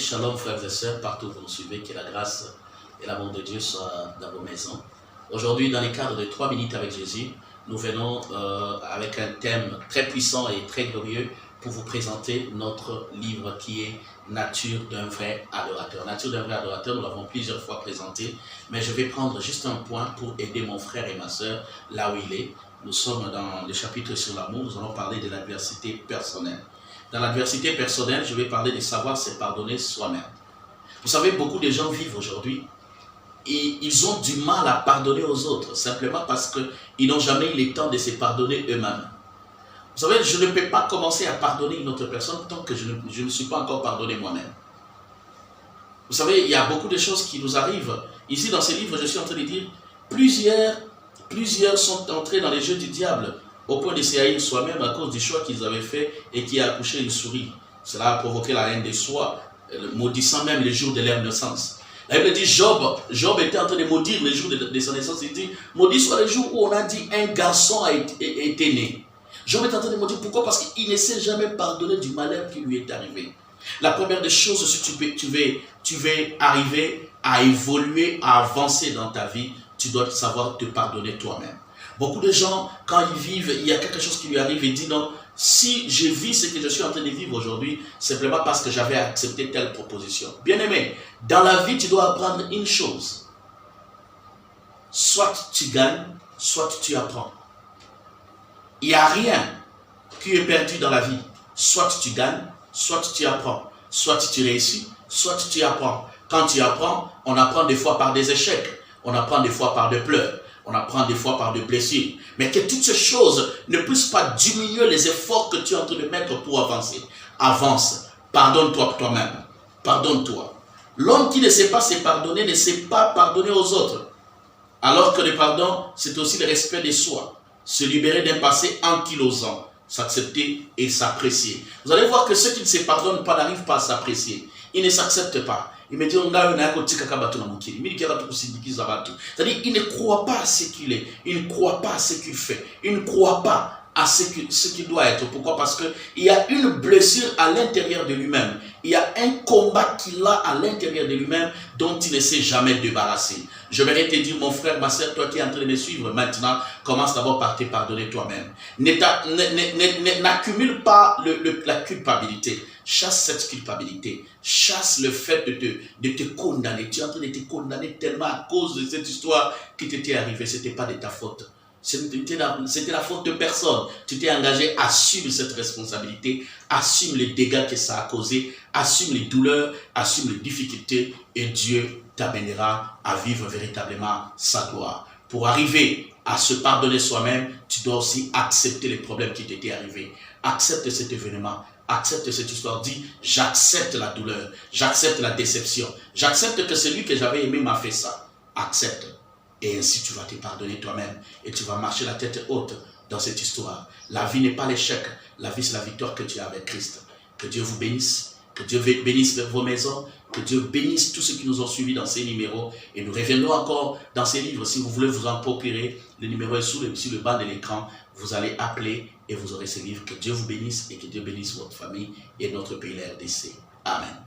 Shalom frères et sœurs, partout où vous nous suivez, que la grâce et l'amour de Dieu soient dans vos maisons. Aujourd'hui, dans le cadre de 3 minutes avec Jésus, nous venons avec un thème très puissant et très glorieux pour vous présenter notre livre qui est Nature d'un vrai adorateur. Nature d'un vrai adorateur, nous l'avons plusieurs fois présenté, mais je vais prendre juste un point pour aider mon frère et ma sœur là où il est. Nous sommes dans le chapitre sur l'amour, nous allons parler de l'adversité personnelle. Dans l'adversité personnelle, je vais parler de savoir se pardonner soi-même. Vous savez, beaucoup de gens vivent aujourd'hui et ils ont du mal à pardonner aux autres, simplement parce qu'ils n'ont jamais eu le temps de se pardonner eux-mêmes. Vous savez, je ne peux pas commencer à pardonner une autre personne tant que je ne me suis pas encore pardonné moi-même. Vous savez, il y a beaucoup de choses qui nous arrivent. Ici, dans ce livre, je suis en train de dire, plusieurs sont entrés dans les jeux du diable, au point de s'haïr soi-même à cause du choix qu'ils avaient fait et qui a accouché une souris. Cela a provoqué la haine de soi, maudissant même les jours de leur naissance. La Bible dit Job était en train de maudire les jours de sa naissance. Il dit, maudit soit le jour où on a dit un garçon a été né. Job est en train de maudire. Pourquoi? Parce qu'il ne s'est jamais pardonné du malheur qui lui est arrivé. La première des choses, si tu veux arriver à évoluer, à avancer dans ta vie, tu dois savoir te pardonner toi-même. Beaucoup de gens, quand ils vivent, il y a quelque chose qui lui arrive et disent non, si je vis ce que je suis en train de vivre aujourd'hui, simplement parce que j'avais accepté telle proposition. Bien-aimé, dans la vie, tu dois apprendre une chose. Soit tu gagnes, soit tu apprends. Il n'y a rien qui est perdu dans la vie. Soit tu gagnes, soit tu apprends. Soit tu réussis, soit tu apprends. Quand tu apprends, on apprend des fois par des échecs. On apprend des fois par des pleurs. On apprend des fois par des blessures. Mais que toutes ces choses ne puissent pas diminuer les efforts que tu es en train de mettre pour avancer. Avance. Pardonne-toi toi-même. Pardonne-toi. L'homme qui ne sait pas se pardonner ne sait pas pardonner aux autres. Alors que le pardon, c'est aussi le respect de soi. Se libérer d'un passé ankylosant. S'accepter et s'apprécier. Vous allez voir que ceux qui ne se pardonnent pas n'arrivent pas à s'apprécier. Ils ne s'acceptent pas. Il me dit, c'est-à-dire, il ne croit pas à ce qu'il est, il ne croit pas à ce qu'il fait, il ne croit pas à ce qu'il doit être. Pourquoi? Parce qu'il y a une blessure à l'intérieur de lui-même. Il y a un combat qu'il a à l'intérieur de lui-même dont il ne s'est jamais débarrassé. Je vais te dire, mon frère, ma soeur, toi qui es en train de me suivre maintenant, commence d'abord par te pardonner toi-même. N'accumule pas la culpabilité. Chasse cette culpabilité. Chasse le fait de te condamner. Tu es en train de te condamner tellement à cause de cette histoire qui t'était arrivée. Ce n'était pas de ta faute. C'était la faute de personne. Tu t'es engagé, assume cette responsabilité, assume les dégâts que ça a causé, assume les douleurs, assume les difficultés et Dieu t'amènera à vivre véritablement sa gloire. Pour arriver à se pardonner soi-même, tu dois aussi accepter les problèmes qui t'étaient arrivés. Accepte cet événement, accepte cette histoire. Dis, j'accepte la douleur, j'accepte la déception, j'accepte que celui que j'avais aimé m'a fait ça. Accepte. Et ainsi, tu vas te pardonner toi-même et tu vas marcher la tête haute dans cette histoire. La vie n'est pas l'échec. La vie, c'est la victoire que tu as avec Christ. Que Dieu vous bénisse. Que Dieu bénisse vos maisons. Que Dieu bénisse tous ceux qui nous ont suivis dans ces numéros. Et nous reviendrons encore dans ces livres. Si vous voulez vous en procurer, le numéro est sur le bas de l'écran. Vous allez appeler et vous aurez ces livres. Que Dieu vous bénisse et que Dieu bénisse votre famille et notre pays, la RDC. Amen.